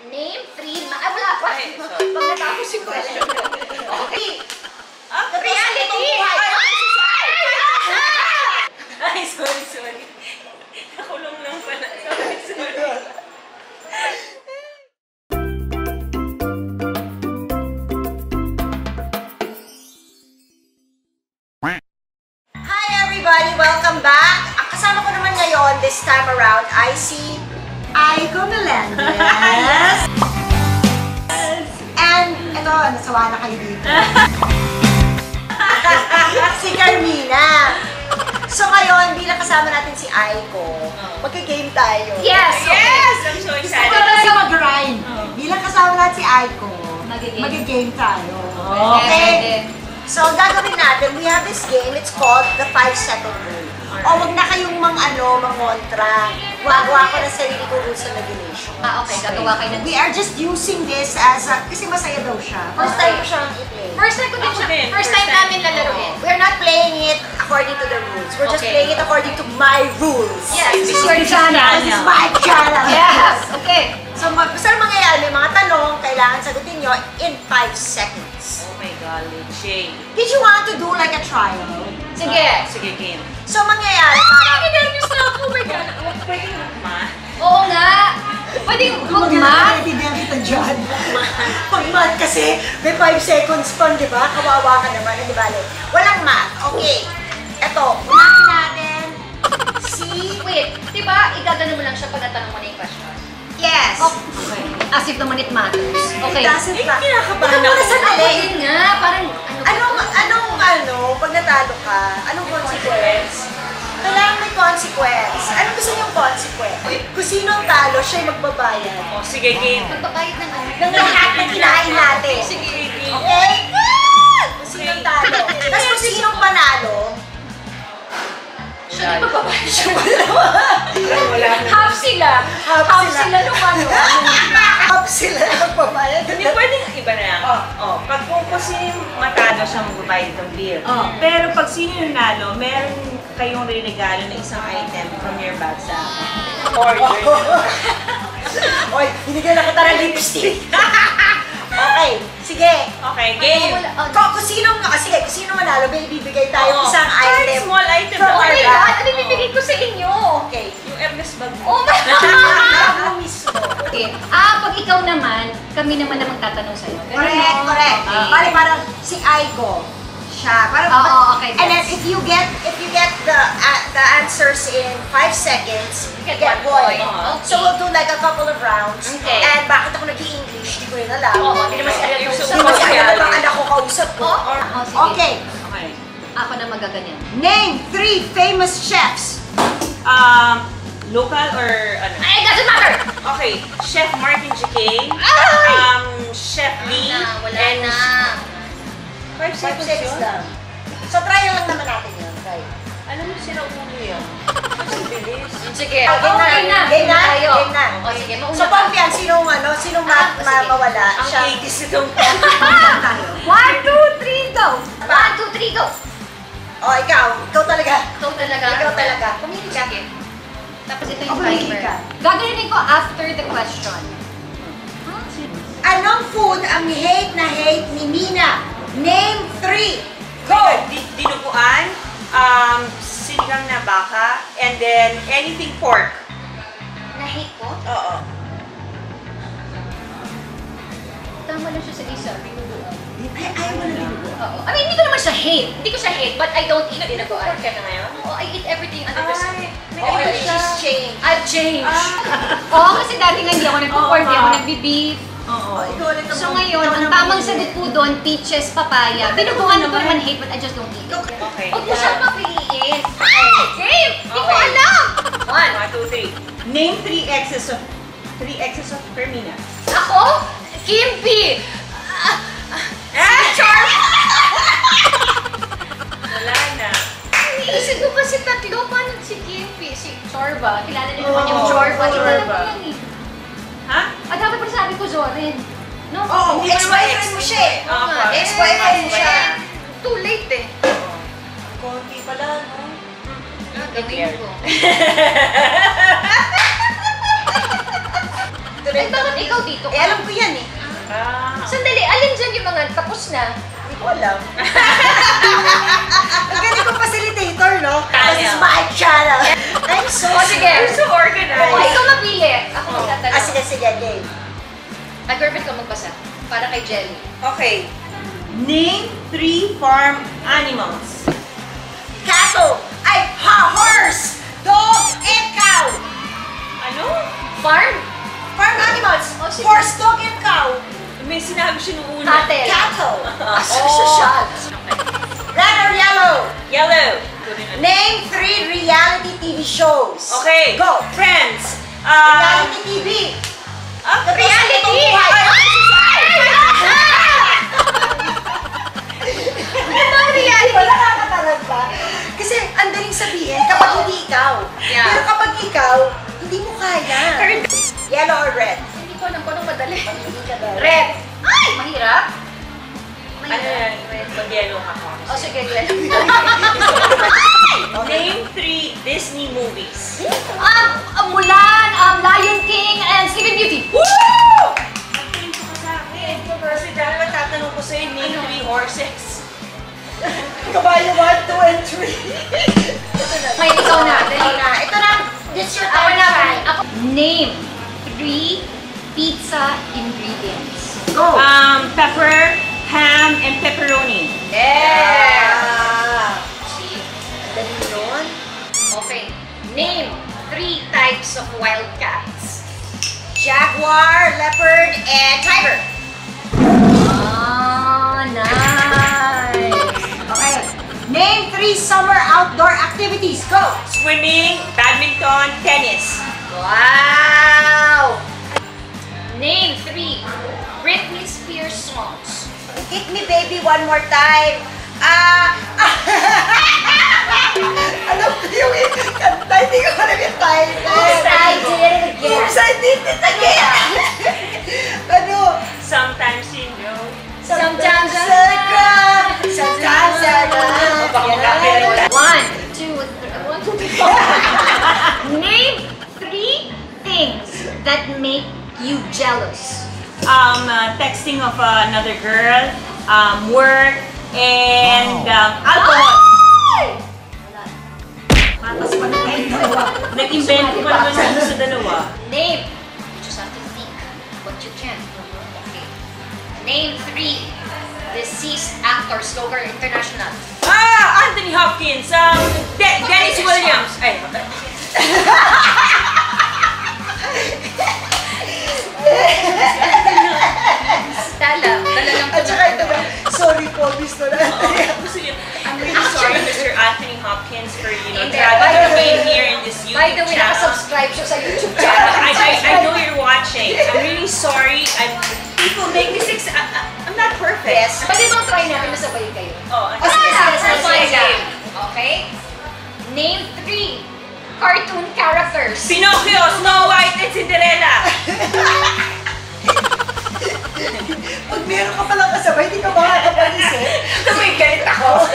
Name 3 Ay, wala pa. Pag natapos yung question. Okay. Reality! Ay, sorry. Nakulong lang pala. Sorry. Hi everybody! Welcome back! Ang kasama ko naman ngayon, this time around, I see Aiko Melendez. And, ito, nasawa na kayo dito. Si Carmina. So ngayon, bilang kasama natin si Aiko, magka-game tayo. Yes! Yes! I'm so excited. Ito na sa mag-grind. Bilang kasama natin si Aiko, mag-game tayo. Okay? So, ang gagawin natin, we have this game, it's called the 5-second rule. O, wag na kayong mangontra. Wagawa ko na sarili ko rules and regulations. Okay, gagawa kayo ng... We are just using this as a, kasi masaya daw siya. First time ko siyang i-play. First time ko din Ako siya. din. First time namin lalaroin. We're not playing it according to the rules. We're just Okay. playing it according to my rules. Yes, This this is your is channel. This is my channel. Yes, okay. So, basta mangyayari, may mga tanong, kailangan sagutin nyo in 5 seconds. Oh my God, Jay. Did you want to do like a trial? Sige. Sige, game. So, mangyayari, Ay, nervous na ako. Oh my God. Pwede ma. Oo nga. Pwede mag-math. Magkakaibigan kita dyan. Pag-math kasi, may 5 seconds pa, di ba? Kawawa ka naman, di ba? Walang math. Okay. Eto, unahin natin si... Wait, di ba igagano mo lang siya pag natanong mo na yung question? Yes. Okay. As if naman it matters. Okay. It doesn't matter. kinakabahan Ikaw muna ako. sandali. Ako din nga. Parang pag natalo ka, anong consequence? Kailangan may consequence. Anong gusto niyong consequence? Kung sino ang talo, siya yung magbabayad. Oh, sige, game. magbabayad ng ano. Ng lahat na kinain natin. Sige. Okay? Kung sino ang talo. Tapos kung sino ang panalo, Siya din magbabayad siya. Wala na. Half sila. Half sila nung ano. half sila magbabayad. Hindi pwedeng iba na lang. Oh, pag kung sino yung matalo siya magbabayad ng bill. Oh. Pero pag sino yung nalo, meron kayong regalo na isang item from your bag sa order. Oy, binigyan na kita ng lipstick. Okay, sige. Okay, game. Kung sino manalo, may ibibigay tayo Oo. isang Kahit item. small item From na Oh my our God, bag. ano bibigay ko sa inyo? Okay. Yung Everest bag mo. Oh my God! Ako mismo. Okay. Pag ikaw naman, kami naman na magtatanong sa'yo. Ganun, Correct, no? correct. Okay. Parang si Aiko, siya. Parang, Oo, okay, and then yes. if you get the answers in 5 seconds, you Get get one point. point. Okay. So we'll do like a couple of rounds. Okay. And bakit ako nag-i-English, di ko rin alam. Oo, hindi naman siya You're so Hindi mo siya alam ang Okay. anak ko kausap ko. Oh, sige. Okay. Okay. Ako na magaganyan. Name 3 famous chefs. Local or ano? It doesn't matter! Okay, Chef Martin G.K. Ay! Chef Lee. Wala and na. 5 5 seconds seconds yun. lang. So try lang naman natin yun. Try. Alam mo, sila ulo yan. Kasi bilis. Sige. Okay na. Game na tayo. Game na. O sige, mauna So ka. Pompian, sinong sige. mawala? Ang Siya. 80s itong 1, 2, 3, go! 1, 2, 3, go! Oh, ikaw talaga. Ikaw talaga. Ikaw talaga. Pumili ka. Tapos ito yung Pumili timer. ka. Gagawin ko after the question. Anong food ang hate na hate ni Mina? Name 3. Go! dinuguan, sinigang na baka, and then anything pork. Na-hate ko? Oo. Tama lang siya sa isa. Binubuan. Ay, ayaw mo na dinuguan. Oo. I mean, hindi ko naman siya hate. Hindi ko siya hate, but I don't eat dinuguan. Pork ka na ngayon? Oo, I eat everything under the sun. Ay, Oo, nag-iba siya. She's changed. I've changed. Oo, kasi dati nga hindi ako nagpo-pork, hindi ako nagbi-beef. Oo. Ikaw ulit ang So ngayon, ang tamang sagot po doon, peaches, papaya. Binubuan ko naman hate, but I just don't eat it. Okay. Huwag mo siyang papiliin. Ay! Game! Hindi ko alam! 1, 2, 3. Name 3 exes of Fermina. Ako? Kimpi! Char! Wala na. Iniisip ko kasi tatlo. Paano si Kimpi? Si Chorba. Kilala niyo naman yung Oo, Chorba. Chorba. Kilala ko yan eh. Ha? At dapat pa sabi ko Zorin. No? Oo, Hindi mo ex-boyfriend mo siya eh. Oo nga. Okay. Ex-boyfriend mo siya. Too late eh. Konti pala, no? Gagawin ko. dito Ay, rin. bakit ikaw dito Eh, alam ko yan eh. Sandali, alin dyan yung mga tapos na? Hindi ko alam. Ang galing kong facilitator, no? Tama. This is my channel. I'm so O, sige. You're so organized. O, ikaw mapili. Ako magtatanong. Ah, sige, sige, game. Ay, girlfriend ka magbasa. Para kay Jelly. Okay. Name 3 farm animals. Cattle. Ay, horse. Dog and cow. Ano? Farm? Farm animals. Oh, sige. Horse, dog, and cow. May sinabi siya nung una. Cattle. Cattle. Social. Red or yellow? Yellow. Name 3 reality TV shows. Okay. Go. Friends. Reality TV. Reality! Ano reality? Wala nakakataranta. Kasi ang daling sabihin kapag hindi ikaw. Yeah. Pero kapag ikaw, hindi mo kaya. Yellow or red? Hindi ko alam kung anong madali. Hindi ka ba? Red. Ay! Mahirap. Ano yan? Mag-yellow ako. O, sige, Gwen. Name 3 Disney movies. Mulan, Lion King, and Sleeping Beauty. Woo! Nakiling ko sa akin. Kasi dahil matatanong ko sa'yo, name 3 horses. Kabayo 1, 2, and 3. Ito na. May ikaw na. Ito na. Ito na. This your Ako time. na. Ako. Name 3 pizza ingredients. Go. Pepper, ham, and pepperoni. Yeah. See? Dali nun. Okay. Name 3 types of wild cats. Jaguar, leopard, and tiger. Nice. Okay. Name 3 summer outdoor activities. Go. Swimming, badminton, tennis. Wow. Name 3 Britney Spears songs. Hit me baby one more time. Alam ko yung kanta, hindi ko alam yung title. Oops, I did it again. Oops, I did it again. Ano? Sometimes you know. Sometimes I cry, sometimes I cry. Baka magkapit. 1, 2, 3. Name 3 things that make you jealous. Texting of another girl, work, and alcohol. Patas pa na kayo dalawa. Nag-invent ko pa naman sa dalawa. Name. You just have to think what you can. Okay. Name 3 deceased actors, Slogan International. Anthony Hopkins, Dennis Williams. Ay, Dala lang At saka ito na, sorry po, Mr. Anthony. I'm really sorry, Mr. Anthony Hopkins, for Hindi. dragging you in here in this YouTube By the way, channel. nakasubscribe siya sa YouTube channel. I know you're watching. I'm really sorry. People make mistakes. I'm not perfect. Yes. Pwede bang try natin na sabay kayo? Oh, Oh, sige, sige, sige, Sabay sige. ka. Okay? Name 3 cartoon characters. Pinocchio, Snow White, and Cinderella. Pag meron ka palang kasabay, di ka makakapanisip. Sabay galit ako.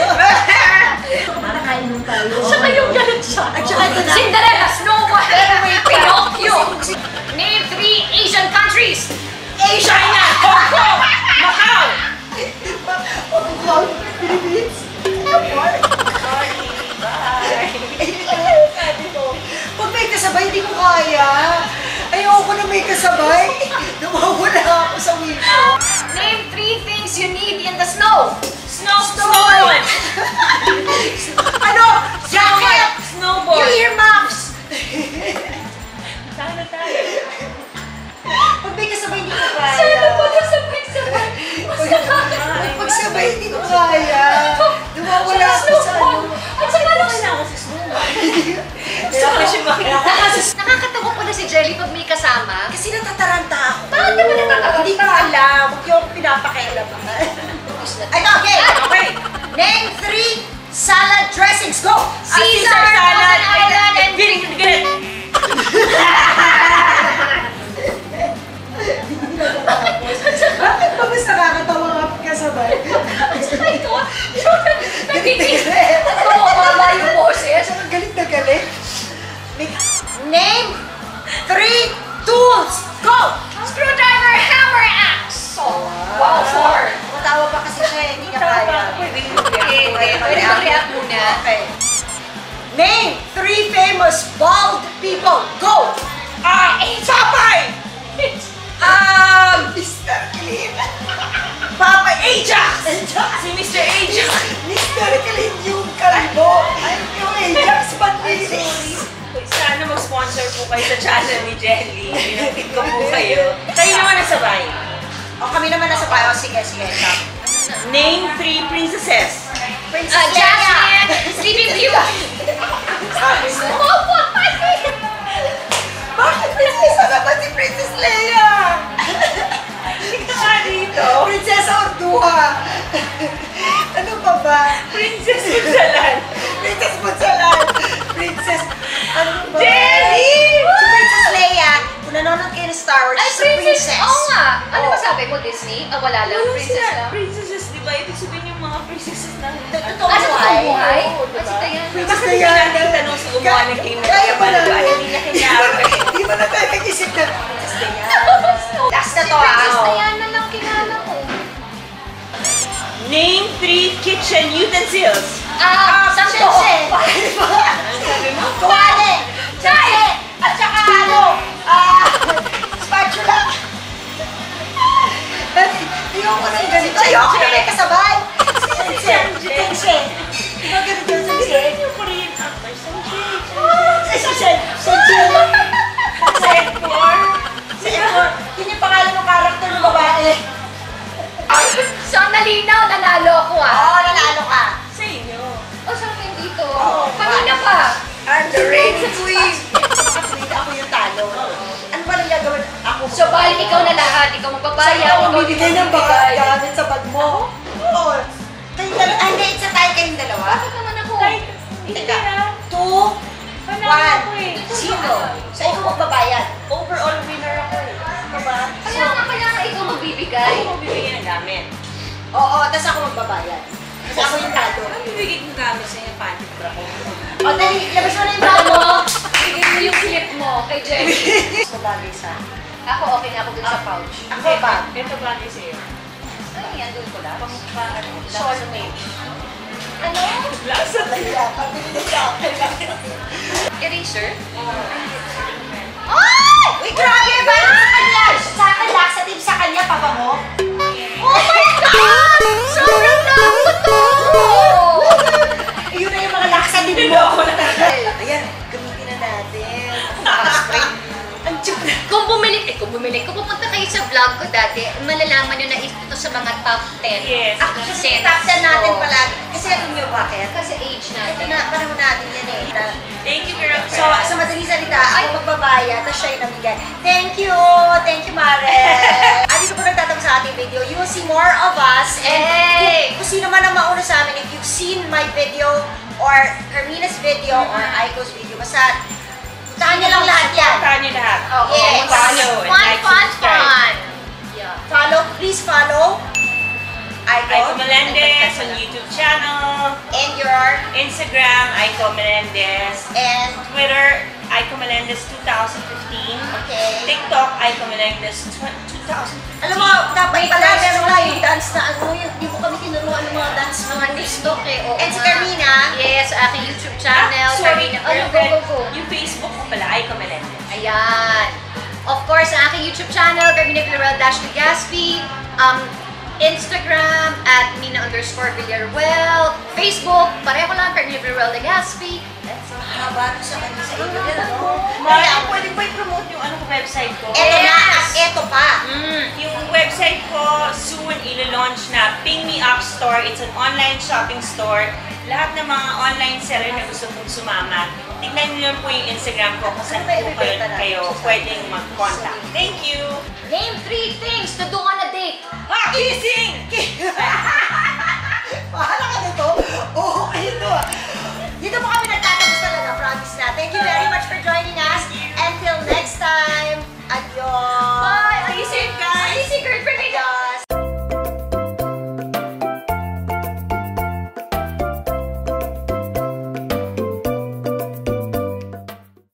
Nakakainom tayo. Saka yung galit siya. At saka ito na. Cinderella, Snow White, Pinocchio. Name 3 Asian countries. China, Hong Kong, Macau. Pag-call, Philippines. Sorry, bye. Sabi ko, pag may kasabay, di ko kaya. Ayoko na may kasabay. Nawawala ako sa window. Name 3 things you need in the snow. Snowboard. Ano? Jacket! Snowboard. Your earmuffs! Sana tayo. Pag may kasabay, di ko kaya. Sana pala sabay-sabay. Pag sabay, di ko kaya. Nawawala ako sa ano. At saka lang Kailangan sa snowboard. Gusto ko siya makita. nakakatawa pala si Jelly pag may kasama. Kasi natataranta ako. Bakit naman natataranta? Hindi ko alam. Huwag yung pinapakailaman. Ito, okay. Okay. Name 3 salad dressings. Go! Caesar, Thousand Island, and Ganit. Bakit ba mas nakakatawa ka kasabay? Ay, ko. Nagiging. Bumababa yung boses. Galit na galit. Name 3 tools. Go! Name 3 famous bald people. Go! Papay! Mr. Clean. Papa Ajax! Ajax. Si Mr. Ajax! Mr. Clean yung kalbo. Ay, yung Ajax Panlinis. Sana mag-sponsor po kayo sa channel ni Jelly. Pinapit ko po kayo. Kayo naman nasabay. O, kami naman nasa bayo. Sige. Name 3 princesses. Princess Jasmine, Sleeping Beauty. Bakit prinsesa naman si Princess Leia? Ika nga dito. Prinsesa Orduha. Ano pa ba? Princess Mutsalan. Princess Mutsalan. Princess... Ano ba? Jelly! Si Princess Leia, kung nanonood kayo ng Star Wars, Ay, she's a princess. Oo nga. Ano Oo. ba sabi mo, Disney? Wala lang. Ano Princess sila? lang. Princesses, di ba? Ibig sabihin yung mga princesses na... Totoo Ah, sa buhay. buhay? Oo, diba? Ah, sa tayan. Princess Bakit hindi Leia. natin tanong sa gumawa ng game na Kaya ba kaya na? hindi niya kinyaari? Di ba na tayo nag-isip na Princess Leia? Last na to Princess ah. Diana lang kilala ko. Name 3 kitchen utensils. Sampo. Ano sabi mo? Tuwale! Chai! At saka ano? Spatula! Ayoko ng ganito. Ayoko na may kasabay. Sanjay. Sanjay. Diba ganito yung Sanjay? Yung Korean actor, Sanjay. Sanjay. Set 4. Yun yung pangalan ng karakter ng babae. So, ang nalinaw, nanalo ako Oo, nanalo ka. Sa inyo. Sa akin dito. Oo, Kanina pa. I'm the reigning queen. Actually, ako yung talo. Ano ba nang gagawin? Ako. So, balik ikaw na lahat. Ikaw magpapaya. Ako ikaw bibigay ng baka gamit sa bag mo. Oo. Kayong dalawa. Hindi, isa tayo kayong dalawa. Bakit naman ako? Hindi Teka. na. 2, Panalo ako eh. 1, 0. So, ikaw magbabayad. Overall winner ako eh. Ano ba? Kaya nga ikaw magbibigay. Ako magbibigay ng gamit. Oo, tapos ako magbabayad. Kasi ako yung talo. Ano bibigay kong gamit sa inyo? Panty bra ko. O, dali, labas mo na yung Ano bag mo. mo? Bigay mo yung clip mo kay Jenny. Gusto bagay sa... Ako, okay na ako dun sa pouch. Ako ba? Ito bagay sa'yo. Ay, yan dun ko lang. Ano? Soulmate. Ano? Lasa Kaya, pabili ka. Eraser? Ay! Uy, grabe ba? Sa kanya! Sa akin, laxative sa kanya, papa mo. Oh my God! Sobrang takot to! Ayun na yung mga laxative mo. Ayan, gamitin na natin. Naka-spray. Ang cheap na. Kung pupunta kayo sa vlog ko dati, malalaman nyo na ito sa mga top 10. Yes. Actually, top 10 natin palagi. Kasi alam niyo bakit? Kasi age Ito natin. na, panahon natin yan eh. Thank you, girl. So, sa madaling salita, ako magbabaya, tapos siya yung namigay. Thank you! Thank you, Mare! At dito po nagtatapos sa ating video. You will see more of us. And Hey! kung sino man ang mauna sa amin, if you've seen my video, or Carmina's video, or Aiko's video, basta, puntahan niyo lang lahat yan. Puntahan niyo lahat. Yes. Follow and like, subscribe. Yeah. Please follow Aiko Melendez on YouTube channel, and your, Instagram, Aiko Melendez, and, Twitter, Aiko Melendez 2015, okay. TikTok, Aiko Melendez 2015. Alam mo, dapat pala meron na yung dance na ano, yung di mo kami tinuruan ng mga dance Mga TikTok eh. Oo And si nga. Carmina, Yes, aking YouTube channel. Sorry, Carmina. Ano, go. Yung Facebook ko pala, Aiko Melendez. Ayan. Of course, ang aking YouTube channel, Carmina Villarreal-Legaspi. Instagram, at Mina_Villaruel. Facebook, pareho lang, Carmina Villarreal-Legaspi. That's all. haba sa kanya sa inyo din, ano? Maya, pwede ba i-promote yung ano ko website ko? Eto na, Yes. at eto pa. Yung website ko, soon ilo-launch na Ping Me Up Store. It's an online shopping store. Lahat ng mga online seller na gusto kong sumama, tignan niyo lang po yung Instagram ko kung saan Ano ba po ibibenta natin? kayo pwedeng mag-contact. Thank you! Name 3 things to do on a date. Kissing! Bahala ka nito. Oo, kayo to. Dito po kami nagtatapos talaga, promise na. Thank you very much for joining us.